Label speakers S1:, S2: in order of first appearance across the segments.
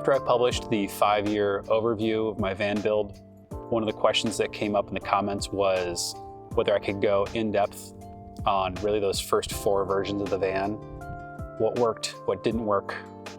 S1: After I published the 5-year overview of my van build, one of the questions that came up in the comments was whether I could go in depth on really those first 4 versions of the van. What worked, what didn't work,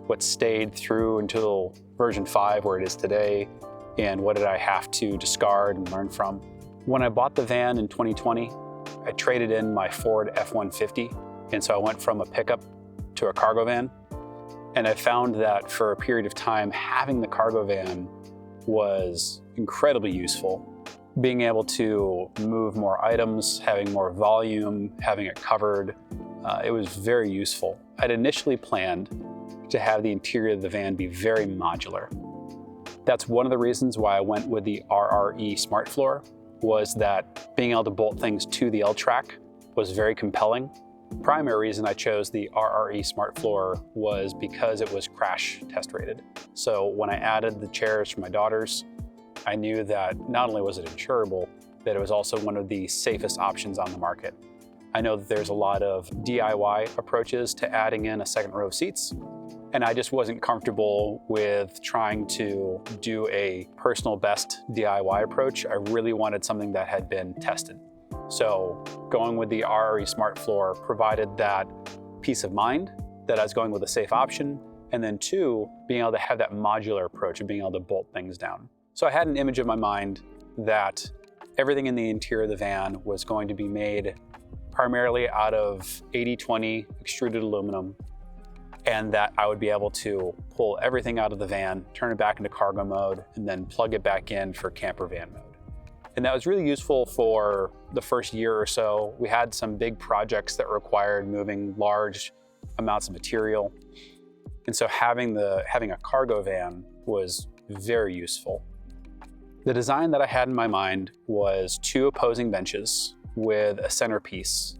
S1: what stayed through until version 5 where it is today, and what did I have to discard and learn from. When I bought the van in 2020, I traded in my Ford F-150, and so I went from a pickup to a cargo van. And I found that for a period of time, having the cargo van was incredibly useful. Being able to move more items, having more volume, having it covered, it was very useful. I'd initially planned to have the interior of the van be very modular. That's one of the reasons why I went with the RRE Smart Floor, was that being able to bolt things to the L-track was very compelling. Primary reason I chose the RRE Smart Floor was because it was crash test rated. So when I added the chairs for my daughters, I knew that not only was it insurable, that it was also one of the safest options on the market. I know that there's a lot of DIY approaches to adding in a second row of seats, and I just wasn't comfortable with trying to do a personal best DIY approach. I really wanted something that had been tested. So going with the RRE Smart Floor provided that peace of mind that I was going with a safe option, and then 2, being able to have that modular approach of being able to bolt things down. So I had an image in my mind that everything in the interior of the van was going to be made primarily out of 80/20 extruded aluminum, and that I would be able to pull everything out of the van, turn it back into cargo mode, and then plug it back in for camper van mode. And that was really useful for the first year or so. We had some big projects that required moving large amounts of material. And so having a cargo van was very useful. The design that I had in my mind was 2 opposing benches with a centerpiece,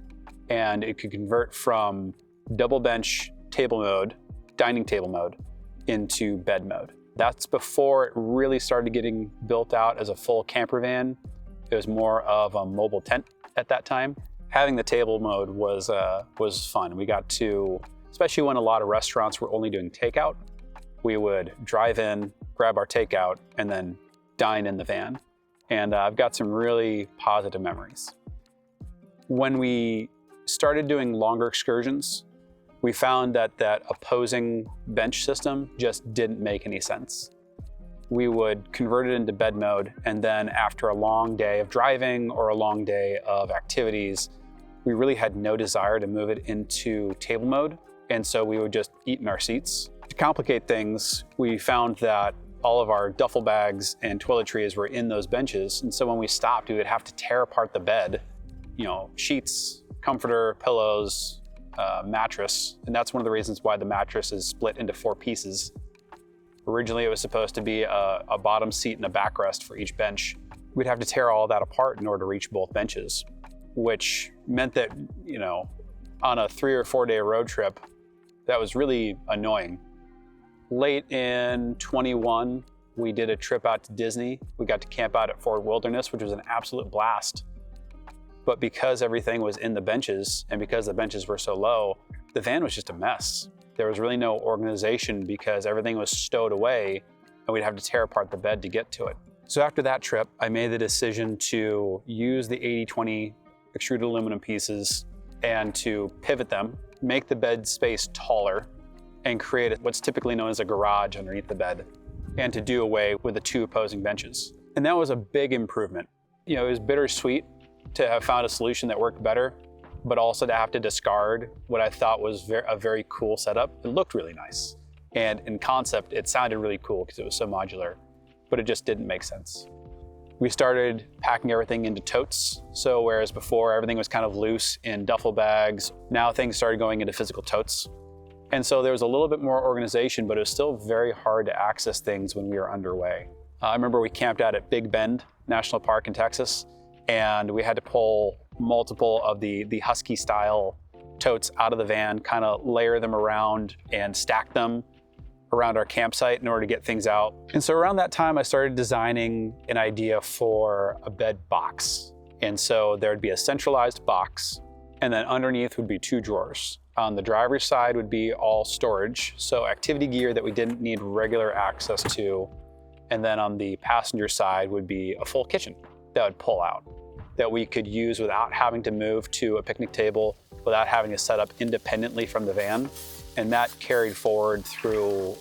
S1: and it could convert from double bench table mode, dining table mode, into bed mode. That's before it really started getting built out as a full camper van. It was more of a mobile tent at that time. Having the table mode was fun. We got to, especially when a lot of restaurants were only doing takeout, we would drive in, grab our takeout, and then dine in the van. And I've got some really positive memories. When we started doing longer excursions, we found that that opposing bench system just didn't make any sense. We would convert it into bed mode, and then after a long day of driving or a long day of activities, we really had no desire to move it into table mode, and so we would just eat in our seats. To complicate things, we found that all of our duffel bags and toiletries were in those benches, and so when we stopped, we would have to tear apart the bed, sheets, comforter, pillows, mattress, and that's one of the reasons why the mattress is split into 4 pieces. Originally, it was supposed to be a bottom seat and a backrest for each bench. We'd have to tear all that apart in order to reach both benches, which meant that, on a 3 or 4 day road trip, that was really annoying. Late in 21, we did a trip out to Disney. We got to camp out at Fort Wilderness, which was an absolute blast. But because everything was in the benches and because the benches were so low, the van was just a mess. There was really no organization because everything was stowed away and we'd have to tear apart the bed to get to it. So after that trip, I made the decision to use the 80/20 extruded aluminum pieces and to pivot them, make the bed space taller, and create what's typically known as a garage underneath the bed, and to do away with the 2 opposing benches. And that was a big improvement. It was bittersweet to have found a solution that worked better, but also to have to discard what I thought was a very cool setup. It looked really nice. And in concept, it sounded really cool because it was so modular, but it just didn't make sense. We started packing everything into totes. So whereas before everything was kind of loose in duffel bags, now things started going into physical totes. And so there was a little bit more organization, but it was still very hard to access things when we were underway. I remember we camped out at Big Bend National Park in Texas, and we had to pull multiple of the Husky style totes out of the van, kind of layer them around and stack them around our campsite in order to get things out. And so around that time, I started designing an idea for a bed box. And so there'd be a centralized box, And then underneath would be 2 drawers. On the driver's side would be all storage, so activity gear that we didn't need regular access to. And then on the passenger side would be a full kitchen that would pull out, that we could use without having to move to a picnic table, without having to set up independently from the van. And that carried forward through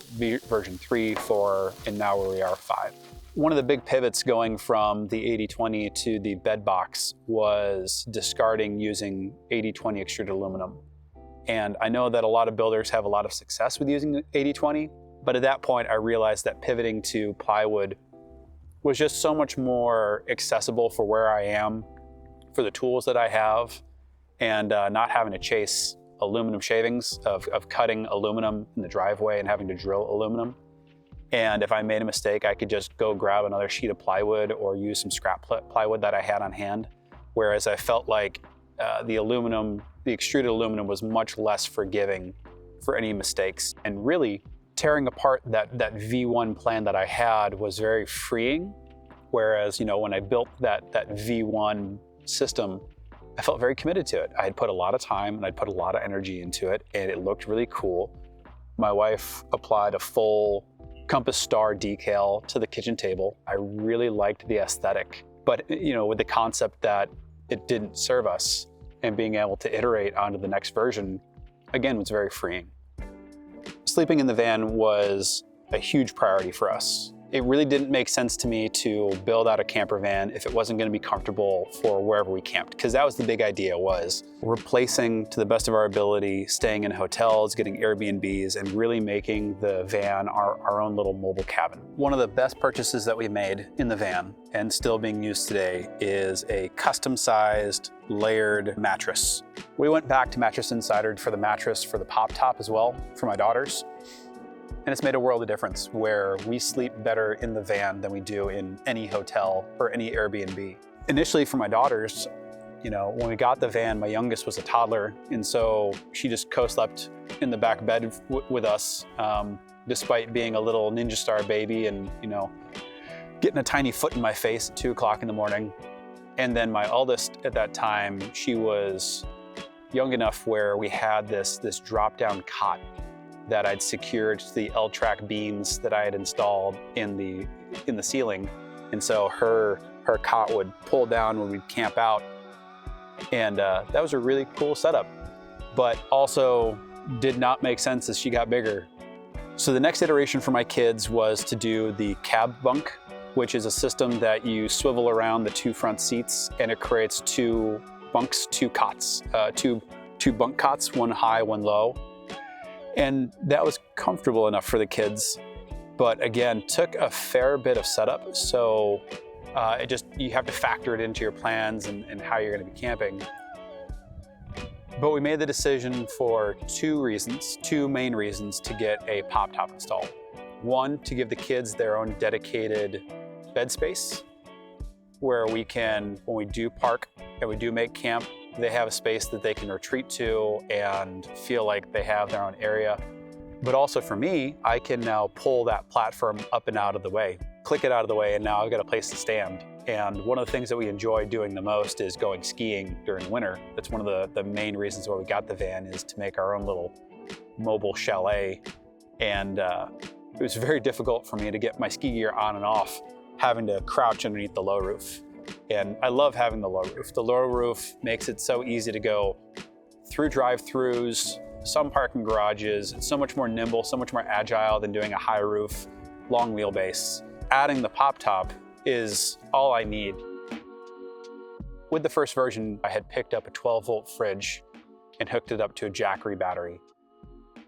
S1: version 3, 4, and now where we are 5. One of the big pivots going from the 80/20 to the bed box was discarding using 80/20 extruded aluminum. And I know that a lot of builders have a lot of success with using 80/20, but at that point I realized that pivoting to plywood was just so much more accessible for where I am, for the tools that I have, and not having to chase aluminum shavings of cutting aluminum in the driveway and having to drill aluminum. And if I made a mistake, I could just go grab another sheet of plywood or use some scrap plywood that I had on hand. Whereas I felt like the extruded aluminum was much less forgiving for any mistakes. And really tearing apart that V1 plan that I had was very freeing. Whereas, when I built that V1 system, I felt very committed to it. I had put a lot of time and I'd put a lot of energy into it, and it looked really cool. My wife applied a full compass star decal to the kitchen table. I really liked the aesthetic, but with the concept that it didn't serve us, and being able to iterate onto the next version, again, was very freeing. Sleeping in the van was a huge priority for us. It really didn't make sense to me to build out a camper van if it wasn't going to be comfortable for wherever we camped, because that was the big idea, was replacing, to the best of our ability, staying in hotels, getting Airbnbs, and really making the van our own little mobile cabin. One of the best purchases that we made in the van, and still being used today, is a custom-sized layered mattress. We went back to Mattress Insider for the mattress for the pop top as well, for my daughters. And it's made a world of difference, where we sleep better in the van than we do in any hotel or any Airbnb. Initially for my daughters, when we got the van, my youngest was a toddler, and so she just co-slept in the back bed with us, despite being a little ninja star baby and getting a tiny foot in my face at 2 o'clock in the morning. And then my eldest at that time, she was young enough where we had this drop-down cot that I'd secured to the L-track beams that I had installed in the ceiling. And so her cot would pull down when we'd camp out. And that was a really cool setup, but also did not make sense as she got bigger. So the next iteration for my kids was to do the cab bunk, which is a system that you swivel around the 2 front seats, and it creates 2 bunks, 2 cots, two bunk cots, one high, one low. And that was comfortable enough for the kids, but again, took a fair bit of setup. So you have to factor it into your plans and how you're gonna be camping. But we made the decision for 2 main reasons to get a pop top installed. One, to give the kids their own dedicated bed space, where we can, when we do park and we do make camp, they have a space that they can retreat to and feel like they have their own area. But also for me, I can now pull that platform up and out of the way, click it out of the way, and now I've got a place to stand. And one of the things that we enjoy doing the most is going skiing during winter. That's one of the main reasons why we got the van, is to make our own little mobile chalet. And it was very difficult for me to get my ski gear on and off, having to crouch underneath the low roof. And I love having the low roof. The low roof makes it so easy to go through drive-throughs, some parking garages. It's so much more nimble, so much more agile than doing a high roof, long wheelbase. Adding the pop top is all I need. With the first version, I had picked up a 12-volt fridge and hooked it up to a Jackery battery,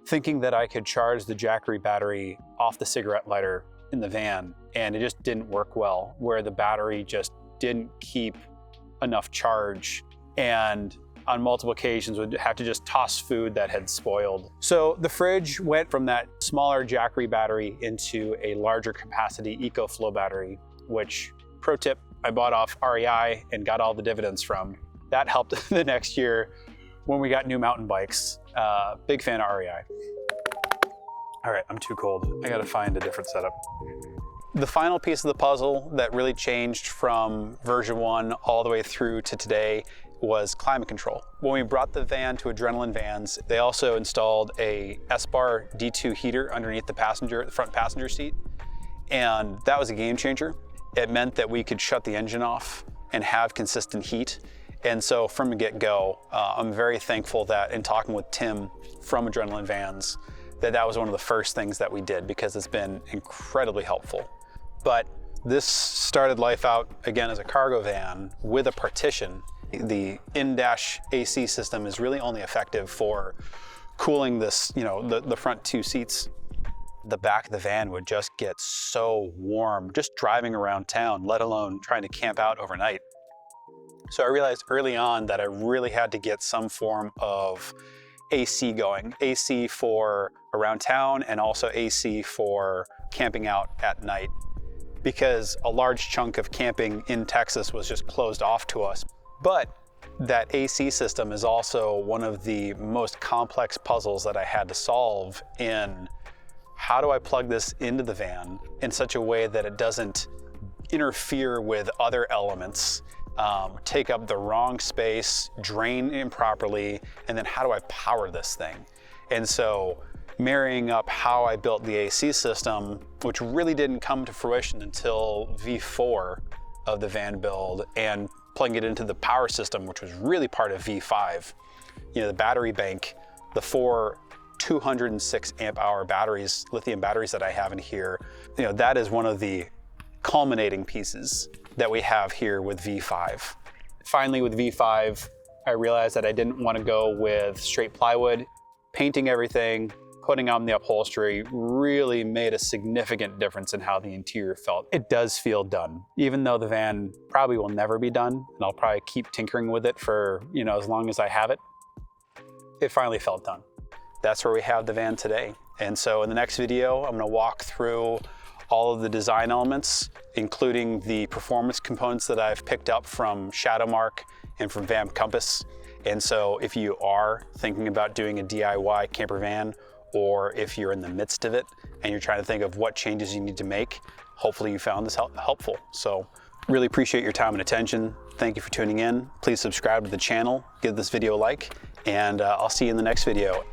S1: thinking that I could charge the Jackery battery off the cigarette lighter in the van, and it just didn't work well, where the battery just didn't keep enough charge, and on multiple occasions would have to just toss food that had spoiled. So the fridge went from that smaller Jackery battery into a larger capacity EcoFlow battery, which, pro tip, I bought off REI and got all the dividends from. That helped the next year when we got new mountain bikes. Big fan of REI. All right, I'm too cold. I gotta find a different setup. The final piece of the puzzle that really changed from version 1 all the way through to today was climate control. When we brought the van to Adrenaline Vans, they also installed a S-Bar D2 heater underneath the front passenger seat. And that was a game changer. It meant that we could shut the engine off and have consistent heat. And so from the get-go, I'm very thankful that in talking with Tim from Adrenaline Vans, that was one of the first things that we did, because it's been incredibly helpful. But this started life out again as a cargo van with a partition. The in-dash AC system is really only effective for cooling this, the front two seats. The back of the van would just get so warm just driving around town, let alone trying to camp out overnight. So I realized early on that I really had to get some form of AC going. AC for around town and also AC for camping out at night, because a large chunk of camping in Texas was just closed off to us. But that AC system is also one of the most complex puzzles that I had to solve in how do I plug this into the van in such a way that it doesn't interfere with other elements, take up the wrong space, drain improperly, and then how do I power this thing? And so marrying up how I built the AC system, which really didn't come to fruition until V4 of the van build, and plugging it into the power system, which was really part of V5. The battery bank, the 4 206 amp hour batteries, lithium batteries that I have in here, that is one of the culminating pieces that we have here with V5. Finally, with V5, I realized that I didn't want to go with straight plywood. Painting everything, putting on the upholstery really made a significant difference in how the interior felt. It does feel done, even though the van probably will never be done, and I'll probably keep tinkering with it for, as long as I have it. It finally felt done. That's where we have the van today. And so in the next video, I'm gonna walk through all of the design elements, including the performance components that I've picked up from Shadowmark and from Van Compass. And so if you are thinking about doing a DIY camper van, or if you're in the midst of it and you're trying to think of what changes you need to make, hopefully you found this helpful. So really appreciate your time and attention. Thank you for tuning in. Please subscribe to the channel, give this video a like, and I'll see you in the next video.